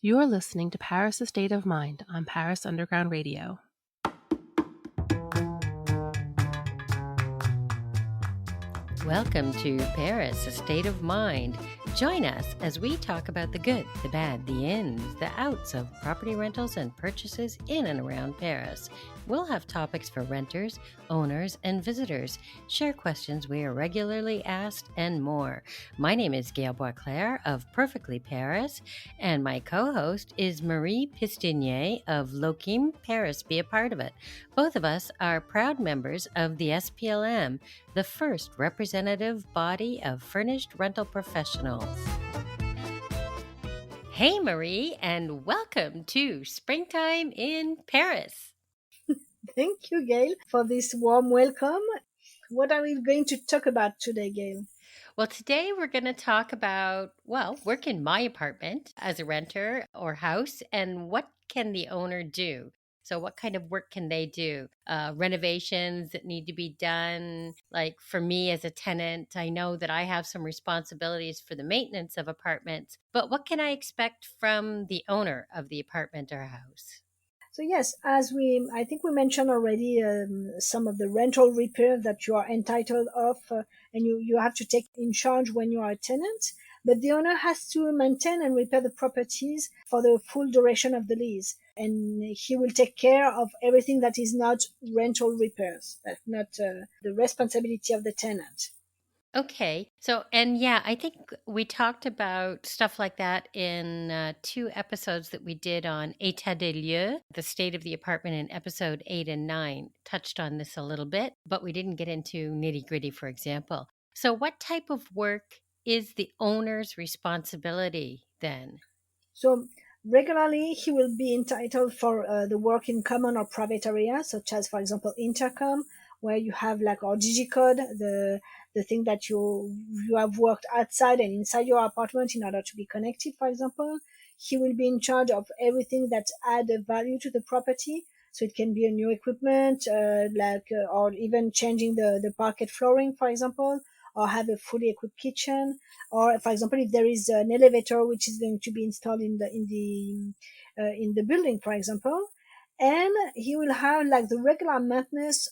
You're listening to Paris: A State of Mind on Paris Underground Radio. Welcome to Paris: A State of Mind. Join us as we talk about the good, the bad, the ins, the outs of property rentals and purchases in and around Paris. We'll have topics for renters, owners, and visitors, share questions we are regularly asked, and more. My name is Gail Boisclair of Perfectly Paris, and my co-host is Marie Pistinier of Lokim Paris. Be a part of it. Both of us are proud members of the SPLM, the first representative body of furnished rental professionals. Hey, Marie, and welcome to Springtime in Paris. Thank you, Gail, for this warm welcome. What are we going to talk about today, Gail? Well, today we're going to talk about, work in my apartment as a renter or house, and what can the owner do? So what kind of work can they do? Renovations that need to be done. Like for me as a tenant, I know that I have some responsibilities for the maintenance of apartments, but what can I expect from the owner of the apartment or house? So yes, I think we mentioned already some of the rental repair that you are entitled of, and you have to take in charge when you are a tenant. But the owner has to maintain and repair the properties for the full duration of the lease, and he will take care of everything that is not rental repairs. That's not the responsibility of the tenant. Okay. So, and yeah, I think we talked about stuff like that in 2 episodes that we did on État des lieux, the state of the apartment in episode 8 and 9. Touched on this a little bit, but we didn't get into nitty gritty, for example. So, what type of work is the owner's responsibility then? So regularly, he will be entitled for the work in common or private areas, such as, for example, intercom, where you have like our digicode, the thing that you have worked outside and inside your apartment in order to be connected. For example, he will be in charge of everything that add a value to the property. So it can be a new equipment, or even changing the parquet flooring, for example, or have a fully equipped kitchen, or for example if there is an elevator which is going to be installed in the building, for example. And he will have like the regular maintenance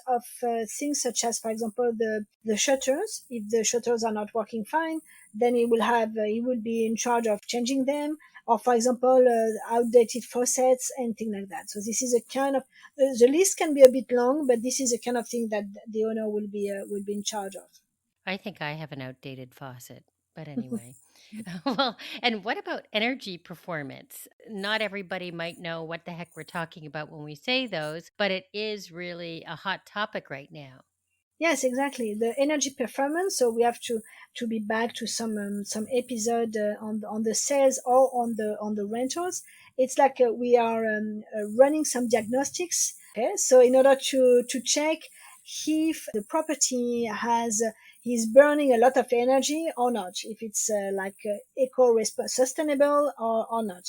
of things such as, for example, the shutters. If the shutters are not working fine, then he will be in charge of changing them, or for example outdated faucets and things like that. So this is a kind of the list can be a bit long, but this is a kind of thing that the owner will be in charge of. I think I have an outdated faucet, but anyway. Well, and what about energy performance? Not everybody might know what the heck we're talking about when we say those, but it is really a hot topic right now. Yes, exactly. The energy performance. So we have to be back to some episode on the sales or on the rentals. It's like we are running some diagnostics. Okay, so in order to check if the property has is burning a lot of energy or not, if it's sustainable or not.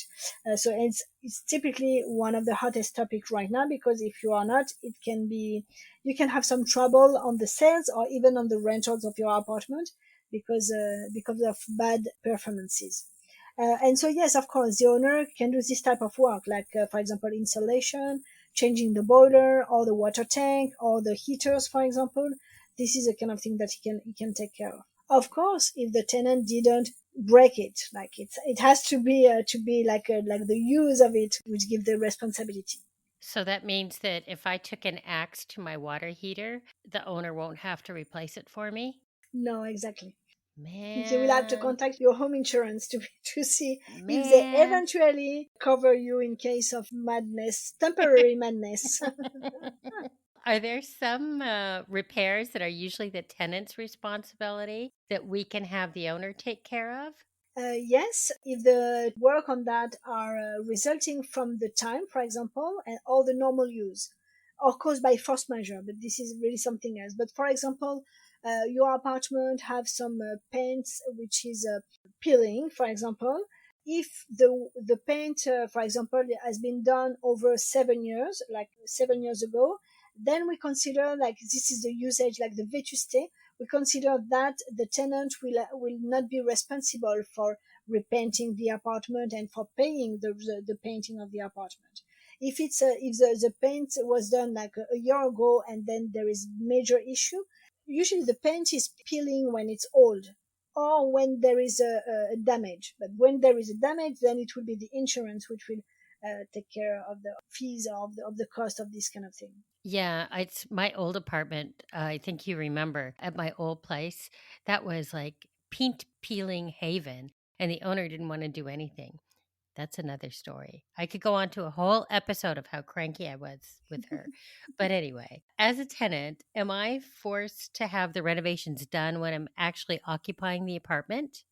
So it's typically one of the hottest topics right now, because if you are not, it can be you can have some trouble on the sales or even on the rentals of your apartment because of bad performances. And so, yes, of course, the owner can do this type of work, like, for example, insulation, changing the boiler or the water tank or the heaters, for example. This is the kind of thing that he can take care of. Of course, if the tenant didn't break it, like it has to be like the use of it, which give the responsibility. So that means that if I took an axe to my water heater, the owner won't have to replace it for me? No, exactly. You will have to Man, contact your home insurance to see if they man. eventually cover you in case of madness, temporary madness. Are there some repairs that are usually the tenant's responsibility that we can have the owner take care of? Yes, if the work on that are resulting from the time, for example, and all the normal use, or caused by force majeure, but this is really something else. But for example, your apartment have some paints which is peeling, for example. If the paint, for example, has been done over 7 years, like 7 years ago, then we consider like this is the usage, like the vétusté. We consider that the tenant will not be responsible for repainting the apartment and for paying the painting of the apartment. If the paint was done like a year ago and then there is major issue, usually the paint is peeling when it's old or when there is a damage. But when there is a damage, then it will be the insurance which will take care of the fees of the cost of this kind of thing. Yeah, it's my old apartment. I think you remember at my old place, that was like paint peeling haven, and the owner didn't want to do anything. That's another story. I could go on to a whole episode of how cranky I was with her. But anyway, as a tenant, am I forced to have the renovations done when I'm actually occupying the apartment?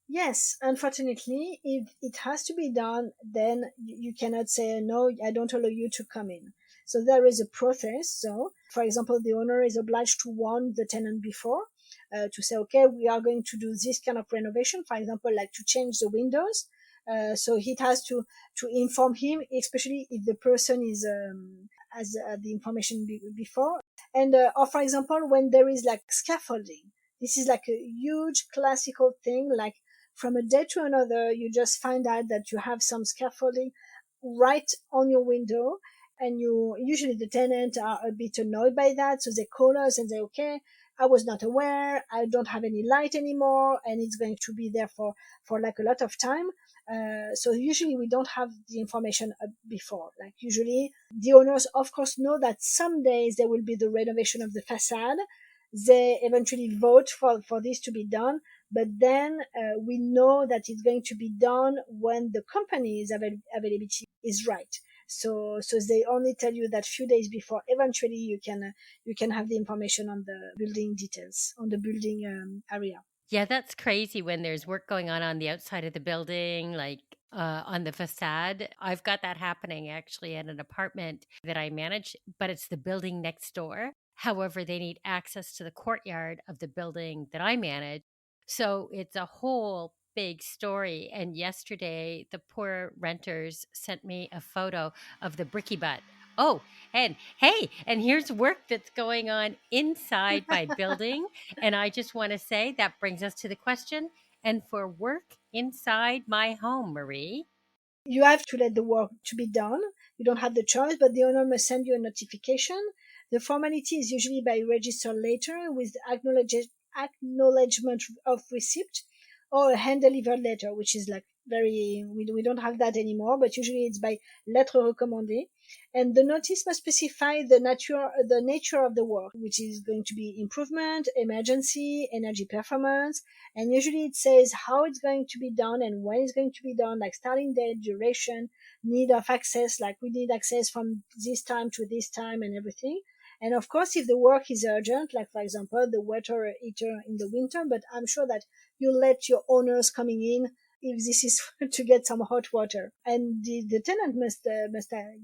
Yes, unfortunately, if it has to be done, then you cannot say, no, I don't allow you to come in. So there is a process. So, for example, the owner is obliged to warn the tenant before to say, okay, we are going to do this kind of renovation, for example, like to change the windows. So he has to inform him, especially if the person is has the information before. And or for example, when there is like scaffolding, this is like a huge classical thing, like from a day to another, you just find out that you have some scaffolding right on your window. And you usually the tenant are a bit annoyed by that. So they call us and say, okay, I was not aware. I don't have any light anymore. And it's going to be there for like a lot of time. So usually we don't have the information before. Like usually the owners, of course, know that some days there will be the renovation of the facade. They eventually vote for this to be done, but then we know that it's going to be done when the company's availability is right. So they only tell you that few days before. Eventually, you can have the information on the building details on the building area. Yeah, that's crazy when there's work going on the outside of the building, like on the facade. I've got that happening actually at an apartment that I manage, but it's the building next door. However, they need access to the courtyard of the building that I manage. So it's a whole big story. And yesterday, the poor renters sent me a photo of the bricky butt. Oh, and hey, and here's work that's going on inside my building. And I just want to say that brings us to the question, and for work inside my home, Marie. You have to let the work to be done. You don't have the choice, but the owner must send you a notification. The formality is usually by registered letter with acknowledgement of receipt or a hand delivered letter, which is like we don't have that anymore, but usually it's by lettre recommandée. And the notice must specify the nature of the work, which is going to be improvement, emergency, energy performance, and usually it says how it's going to be done and when it's going to be done, like starting date, duration, need of access, like we need access from this time to this time and everything. And of course, if the work is urgent, like for example, the water heater in the winter, but I'm sure that you let your owners coming in if this is to get some hot water. And the tenant must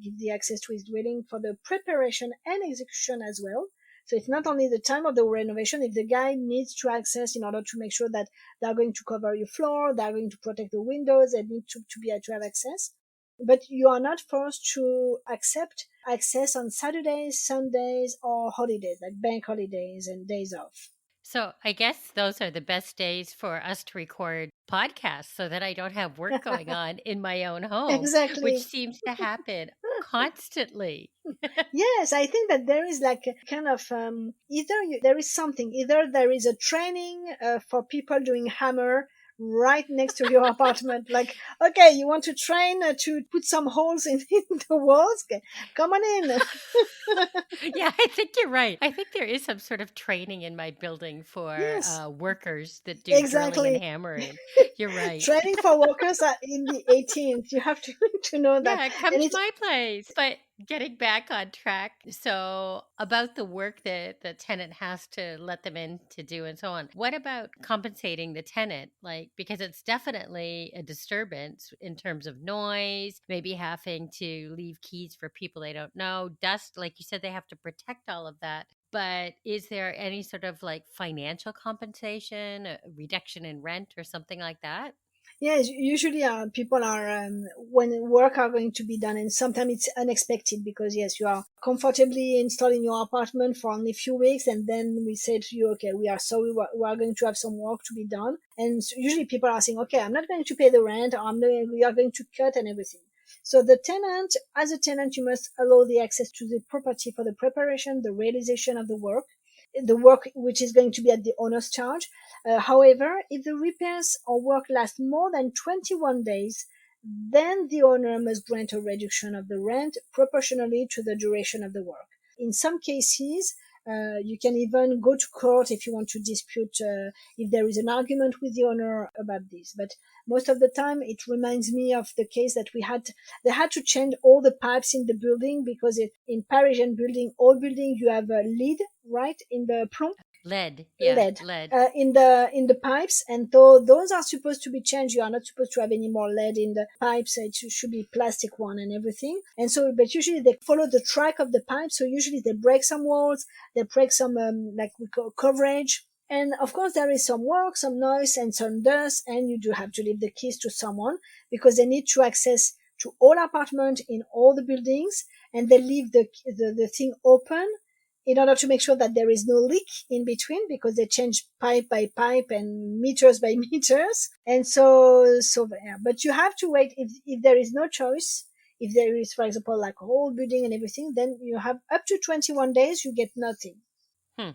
give the access to his dwelling for the preparation and execution as well. So it's not only the time of the renovation. If the guy needs to access in order to make sure that they're going to cover your floor, they're going to protect the windows, they need to be able to have access. But you are not forced to accept access on Saturdays, Sundays, or holidays, like bank holidays and days off. So I guess those are the best days for us to record podcasts so that I don't have work going on in my own home, which Exactly. seems to happen constantly. Yes, I think that there is like a kind of there is something, either there is a training for people doing hammer right next to your apartment. Like, okay, you want to train to put some holes in the walls? Okay, come on in. Yeah, I think you're right. I think there is some sort of training in my building for Yes, workers that do drilling and exactly. hammering. You're right. Training for workers are in the 18th. You have to to know that, Yeah, come and to it's my place. But getting back on track, so about the work that the tenant has to let them in to do and so on. What about compensating the tenant? Like, because it's definitely a disturbance in terms of noise, maybe having to leave keys for people they don't know, dust, like you said, they have to protect all of that. But is there any sort of like financial compensation, a reduction in rent or something like that? Yes, usually people are when work are going to be done, and sometimes it's unexpected because yes, you are comfortably installed in your apartment for only a few weeks, and then we say to you, okay, we are sorry, we are going to have some work to be done, and so usually people are saying, okay, I'm not going to pay the rent, or we are going to cut and everything. So the tenant, as a tenant, you must allow the access to the property for the preparation, the realization of the work which is going to be at the owner's charge. However, if the repairs or work last more than 21 days, then the owner must grant a reduction of the rent proportionally to the duration of the work. In some cases, you can even go to court if you want to dispute if there is an argument with the owner about this. But most of the time, it reminds me of the case that we had. They had to change all the pipes in the building because in Parisian building, all building you have a lead right in the plumb Lead. Yeah, lead lead. in the pipes, and though those are supposed to be changed, you are not supposed to have any more lead in the pipes. It should be plastic one and everything. And so, but usually they follow the track of the pipe. So usually they break some walls, they break some like we call coverage. And of course, there is some work, some noise, and some dust, and you do have to leave the keys to someone because they need to access to all apartments in all the buildings, and they leave the thing open in order to make sure that there is no leak in between because they change pipe by pipe and meters by meters. And so, yeah. But you have to wait if there is no choice. If there is, for example, like a whole building and everything, then you have up to 21 days, you get nothing. Hmm.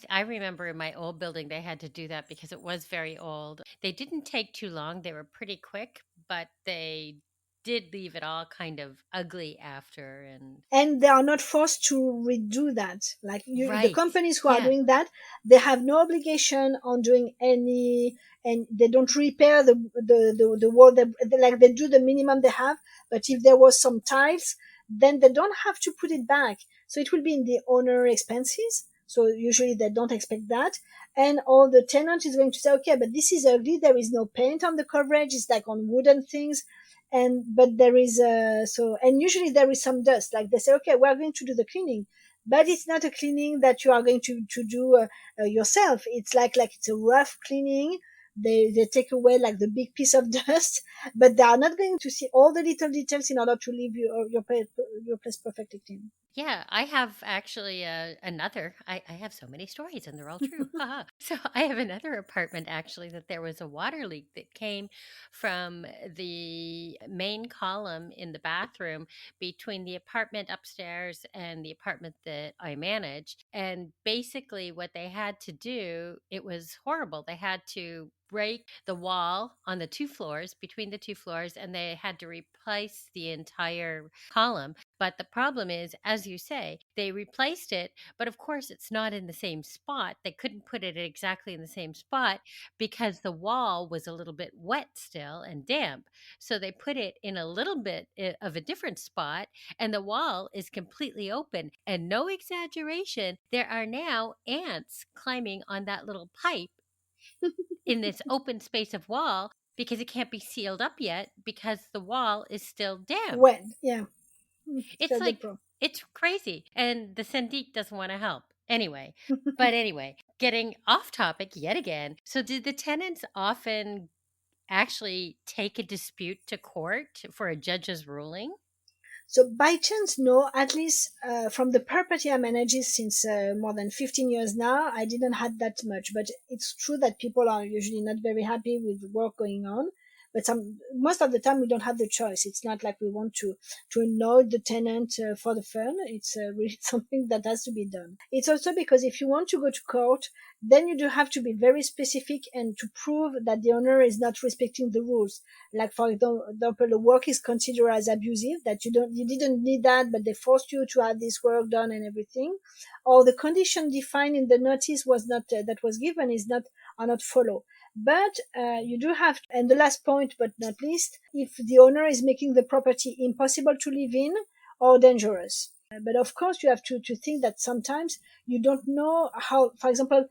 I remember in my old building, they had to do that because it was very old. They didn't take too long. They were pretty quick, but they did leave it all kind of ugly after. And And they are not forced to redo that. Like the right. companies who are Yeah. doing that, they have no obligation on doing any, and they don't repair the wall. Like they do the minimum they have, but if there was some tiles, then they don't have to put it back. So it will be in the owner expenses. So usually they don't expect that. And all the tenant is going to say, okay, but this is ugly. There is no paint on the coverage. It's like on wooden things, and but there is and usually there is some dust, like they say, okay, we're going to do the cleaning, but it's not a cleaning that you are going to do yourself. It's like it's a rough cleaning. They take away like the big piece of dust, but they are not going to see all the little details in order to leave your place perfectly clean. Yeah, I have actually another. I have so many stories and they're all true. Haha. So I have another apartment actually that there was a water leak that came from the main column in the bathroom between the apartment upstairs and the apartment that I manage. And basically, what they had to do, it was horrible. They had to break the wall on the two floors between the two floors and they had to replace the entire column. But the problem is, as you say, they replaced it, but of course it's not in the same spot. They couldn't put it exactly in the same spot because the wall was a little bit wet still and damp. So they put it in a little bit of a different spot, and the wall is completely open. And no exaggeration, there are now ants climbing on that little pipe in this open space of wall because it can't be sealed up yet because the wall is still damp. Well, yeah. It's So the like pro it's crazy, and the syndic doesn't want to help. Anyway, but anyway, getting off topic yet again. So, did the tenants often actually take a dispute to court for a judge's ruling? So by chance, no. At least from the property I manage since more than 15 years now, I didn't had that much. But it's true that people are usually not very happy with the work going on. But most of the time, we don't have the choice. It's not like we want to annoy the tenant for the fun. It's really something that has to be done. It's also because if you want to go to court, then you do have to be very specific and to prove that the owner is not respecting the rules. Like for example, the work is considered as abusive, that you didn't need that, but they forced you to have this work done and everything, or the condition defined in the notice was not that was given is not are not followed. But you do have, and the last point, but not least, if the owner is making the property impossible to live in or dangerous. But of course, you have to think that sometimes you don't know how, for example,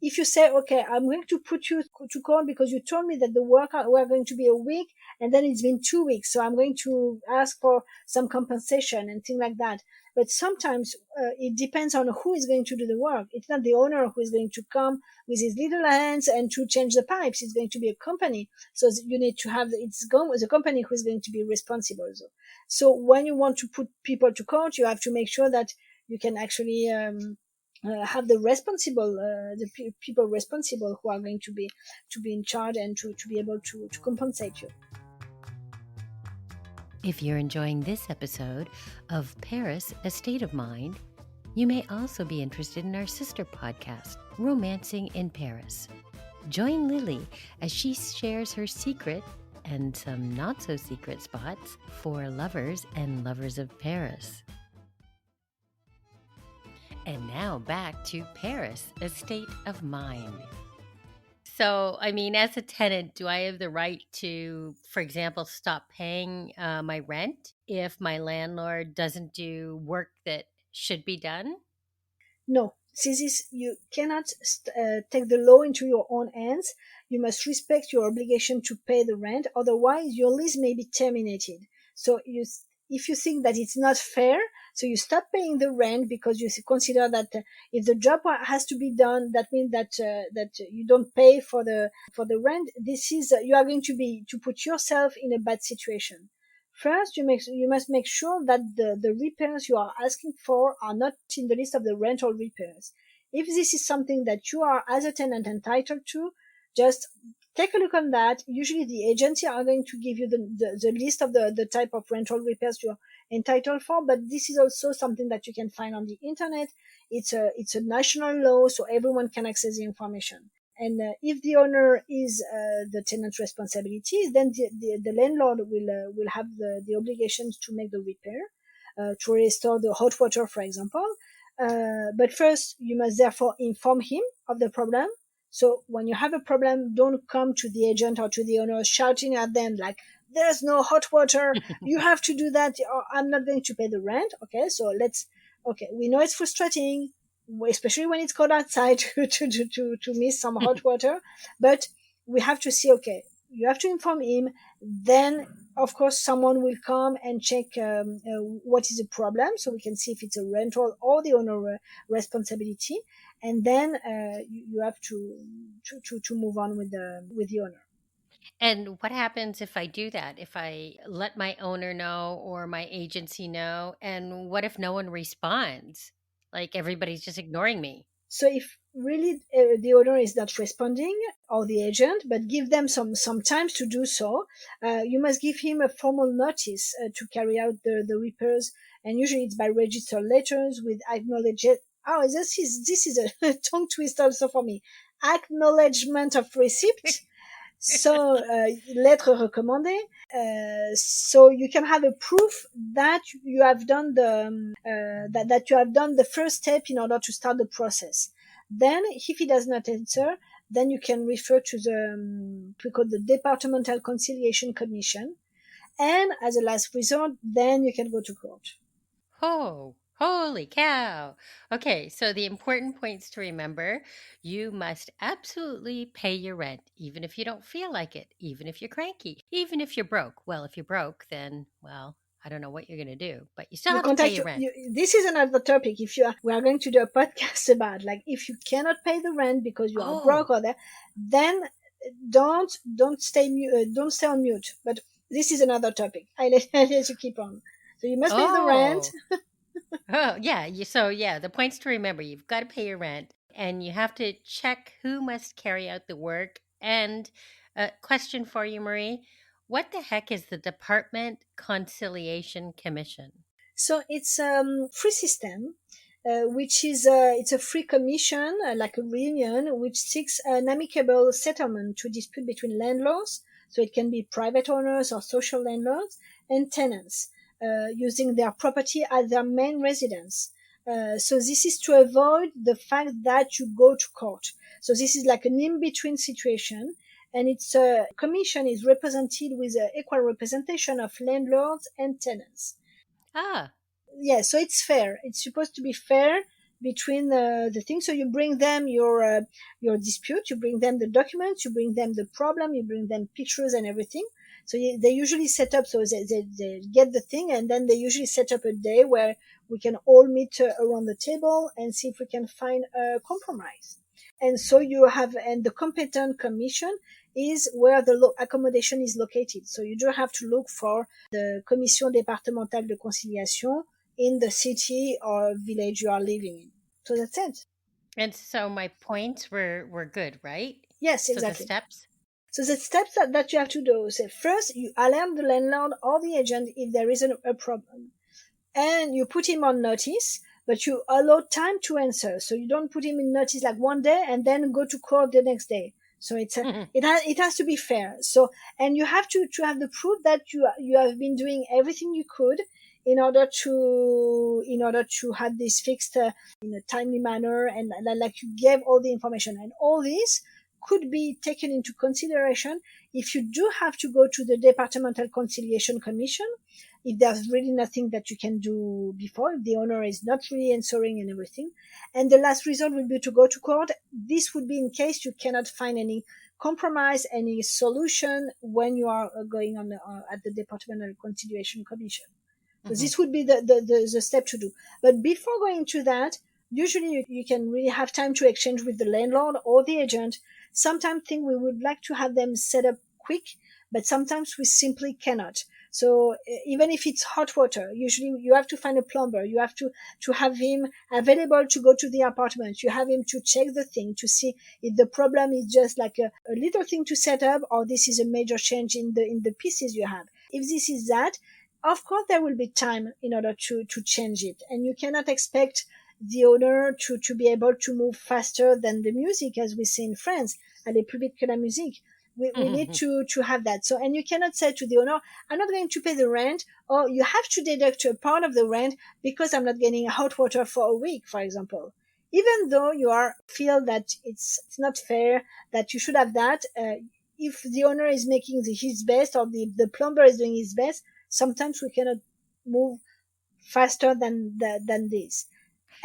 if you say, okay, I'm going to put you to court because you told me that the work were going to be a week and then it's been 2 weeks, so I'm going to ask for some compensation and things like that. But sometimes it depends on who is going to do the work. It's not the owner who is going to come with his little hands and to change the pipes. It's going to be a company. So you need to have, the company who is going to be responsible. So when you want to put people to court, you have to make sure that you can actually have the people responsible who are going to be in charge and to be able to compensate you. If you're enjoying this episode of Paris, A State of Mind, you may also be interested in our sister podcast, Romancing in Paris. Join Lily as she shares her secret and some not so secret spots for lovers and lovers of Paris. And now back to Paris, A State of Mind. So, I mean, as a tenant, do I have the right to, for example, stop paying my rent if my landlord doesn't do work that should be done? No, this is, you cannot take the law into your own hands. You must respect your obligation to pay the rent, otherwise your lease may be terminated. So if you think that it's not fair, so you stop paying the rent because you consider that if the job has to be done, that means that you don't pay for the rent. This is you are going to put yourself in a bad situation. First, you must make sure that the repairs you are asking for are not in the list of the rental repairs. If this is something that you are as a tenant entitled to, just take a look on that. Usually the agency are going to give you the list of the type of rental repairs you're entitled for, but this is also something that you can find on the internet. It's a national law, so everyone can access the information. And if the owner is the tenant's responsibility, then the landlord will have the obligations to make the repair, to restore the hot water, for example. But first, you must therefore inform him of the problem. So when you have a problem, don't come to the agent or to the owner shouting at them like, "There's no hot water. You have to do that, or I'm not going to pay the rent." Okay, so okay, we know it's frustrating, especially when it's cold outside to miss some hot water. But we have to see, okay, you have to inform him. Then, of course, someone will come and check what is the problem, so we can see if it's a rental or the owner responsibility. And then you have to move on with the owner. And what happens if I do that? If I let my owner know or my agency know? And what if no one responds? Like everybody's just ignoring me. So if really the owner is not responding, or the agent, but give them some time to do so, you must give him a formal notice to carry out the repairs, and usually it's by registered letters with acknowledge. Oh, this is a tongue twister also for me. Acknowledgement of receipt. So, lettre recommandée. So you can have a proof that you have done that you have done the first step in order to start the process. Then, if he does not answer, then you can refer to we call the Departmental Conciliation Commission, and as a last resort, then you can go to court. Oh, holy cow. Okay, so the important points to remember: you must absolutely pay your rent, even if you don't feel like it, even if you're cranky, even if you're broke. Well, if you're broke, then, well, I don't know what you're going to do, but you still You have to pay contact your rent. this is another topic. If we are going to do a podcast about, like, if you cannot pay the rent because you are broke Oh, or that, then don't stay on mute. But this is another topic. I let you keep on. So you must pay the rent. oh, oh, yeah. So, yeah, the points to remember: you've got to pay your rent and you have to check who must carry out the work. And a question for you, Marie: what the heck is the Department Conciliation Commission? So it's free system, which is it's a free commission, like a reunion, which seeks an amicable settlement to dispute between landlords. So it can be private owners or social landlords and tenants, using their property as their main residence. So this is to avoid the fact that you go to court. So this is like an in-between situation, and its commission is represented with equal representation of landlords and tenants. Ah, Yeah, so it's fair. It's supposed to be fair. between the things. So you bring them your dispute, you bring them the documents, you bring them the problem, you bring them pictures and everything. So they usually set up, so they get the thing, and then they usually set up a day where we can all meet around the table and see if we can find a compromise. And so you have, and the competent commission is where the accommodation is located. So you do have to look for the Commission départementale de conciliation in the city or village you are living in. So that's it. And so my points were good, right? Yes, So the exactly. steps. So the steps that you have to do. So first, you alert the landlord or the agent if there is a problem, and you put him on notice, but you allow time to answer. So you don't put him in notice like one day and then go to court the next day. So it has to be fair. So, and you have to have the proof that you have been doing everything you could in order to have this fixed in a timely manner, and like you gave all the information, and all this could be taken into consideration if you do have to go to the Departmental Conciliation Commission, if there's really nothing that you can do before, if the owner is not really answering and everything. And the last resort would be to go to court. This would be in case you cannot find any compromise, any solution when you are going on at the Departmental Conciliation Commission. So Mhm. this would be the step to do. But before going to that, usually you can really have time to exchange with the landlord or the agent. Sometimes think we would like to have them set up quick, but sometimes we simply cannot. So even if it's hot water, usually you have to find a plumber. You have to have him available to go to the apartment. You have him to check the thing to see if the problem is just like a little thing to set up, or this is a major change in the pieces you have. If this is that, of course there will be time in order to change it, and you cannot expect the owner to be able to move faster than the music, as we say in France, aller plus vite que la musique. We need to have that. So, and you cannot say to the owner, I'm not going to pay the rent, or you have to deduct a part of the rent because I'm not getting hot water for a week, for example. Even though you are feel that it's not fair, that you should have that, if the owner is making his best, or the plumber is doing his best, sometimes we cannot move faster than this.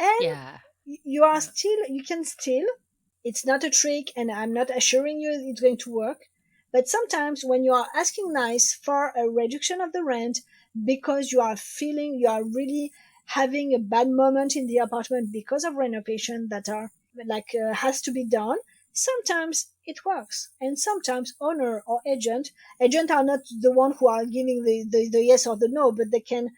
And Yeah. Yeah. you can still, it's not a trick, and I'm not assuring you it's going to work, but sometimes when you are asking nice for a reduction of the rent because you are feeling you are really having a bad moment in the apartment because of renovation that are like has to be done, sometimes it works. And sometimes owner or agent are not the one who are giving the yes or the no, but they can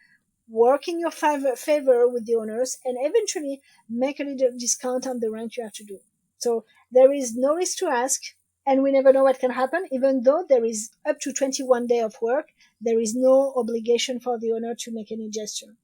work in your favor with the owners and eventually make a little discount on the rent you have to do. So there is no risk to ask, and we never know what can happen. Even though there is up to 21 days of work, there is no obligation for the owner to make any gesture.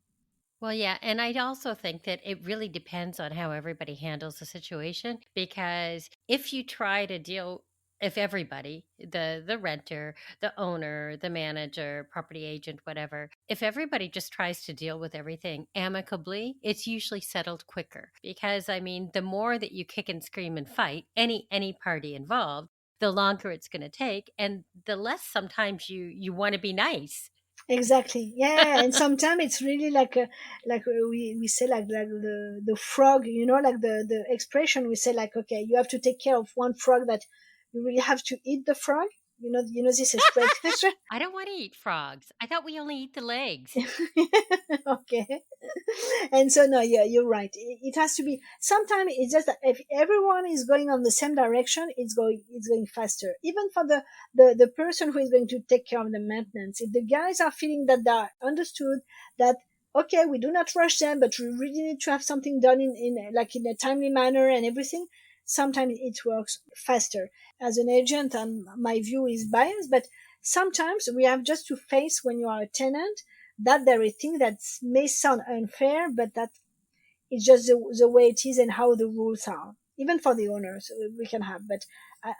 Well, yeah, and I also think that it really depends on how everybody handles the situation, because if you try to deal, if everybody, the renter, the owner, the manager, property agent, whatever, if everybody just tries to deal with everything amicably, it's usually settled quicker. Because I mean, the more that you kick and scream and fight any party involved, the longer it's going to take, and the less sometimes you want to be nice. Exactly. Yeah, and sometimes it's really like we say like the frog, like the expression we say like, okay, you have to take care of one frog that you really have to eat the frog. You know this expression. I don't want to eat frogs. I thought we only eat the legs. Okay. And so no, yeah, you're right. It has to be. Sometimes it's just that if everyone is going on the same direction, it's going faster. Even for the person who is going to take care of the maintenance, if the guys are feeling that they are understood, that okay, we do not rush them, but we really need to have something done in like in a timely manner and everything. Sometimes it works faster. As an agent, and my view is biased, but sometimes we have just to face when you are a tenant that very thing that may sound unfair, but that is just the way it is and how the rules are. Even for the owners, we can have. But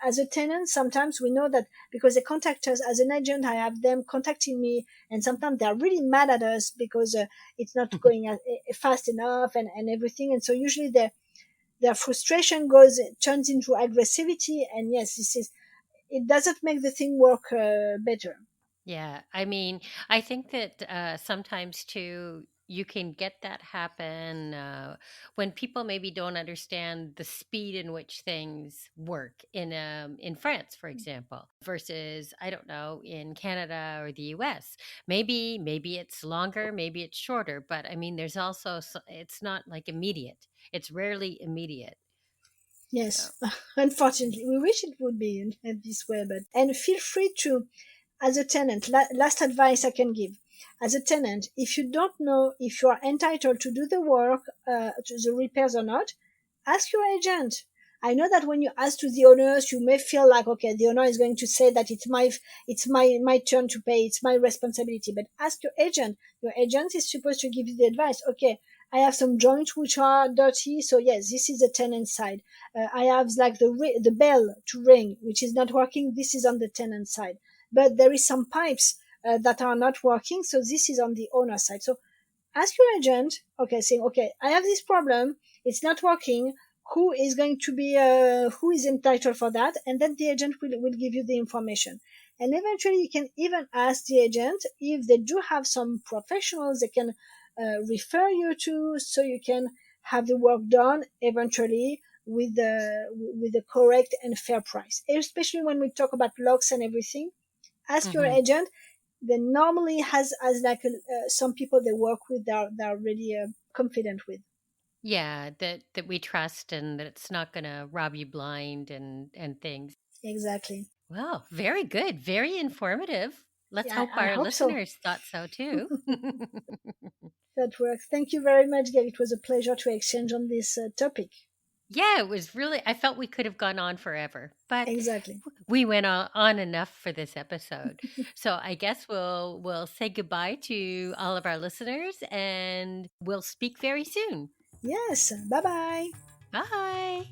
as a tenant, sometimes we know that because they contact us. As an agent, I have them contacting me, and sometimes they are really mad at us because it's not going fast enough and everything. And so usually their frustration turns into aggressivity. And yes, this is it doesn't make the thing work better. Yeah, I mean, I think that sometimes too, you can get that happen when people maybe don't understand the speed in which things work in France, for example, versus, I don't know, in Canada or the US. Maybe it's longer, maybe it's shorter, but I mean, there's also it's not like immediate. It's rarely immediate. So. Yes, unfortunately, we wish it would be this way, but and feel free to, as a tenant, last advice I can give. As a tenant, if you don't know if you are entitled to do the work, to the repairs or not, ask your agent. I know that when you ask to the owners, you may feel like, okay, the owner is going to say that it's my turn to pay, it's my responsibility. But ask your agent. Your agent is supposed to give you the advice. Okay, I have some joints which are dirty, so yes, this is the tenant side. I have like the bell to ring, which is not working. This is on the tenant side. But there is some pipes that are not working, so this is on the owner side. So ask your agent, okay, saying, okay, I have this problem, it's not working. Who is entitled for that? And then the agent will give you the information. And eventually you can even ask the agent if they do have some professionals they can refer you to, so you can have the work done eventually with the correct and fair price. Especially when we talk about locks and everything, ask your Mhm. agent. They normally has like some people they work with that are really confident with. Yeah, that we trust and that it's not going to rob you blind and things. Exactly. Well, very good, very informative. Let's Yeah, hope I our hope so. listeners thought so too. That works. Thank you very much, Gail. It was a pleasure to exchange on this topic. Yeah, it was really, I felt we could have gone on forever, but Exactly. we went on enough for this episode. So I guess we'll say goodbye to all of our listeners and we'll speak very soon. Yes. Bye bye. Bye.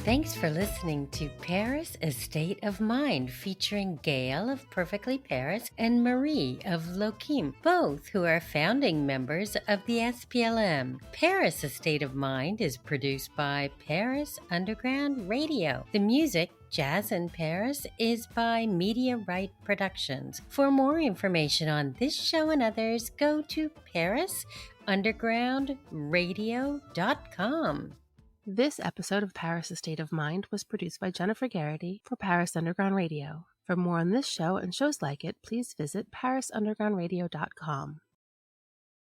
Thanks for listening to Paris: A State of Mind, featuring Gail of Perfectly Paris and Marie of Loquim, both who are founding members of the SPLM. Paris: A State of Mind is produced by Paris Underground Radio. The music, Jazz in Paris, is by Media Right Productions. For more information on this show and others, go to parisundergroundradio.com. This episode of Paris: A State of Mind was produced by Jennifer Garrity for Paris Underground Radio. For more on this show and shows like it, please visit parisundergroundradio.com.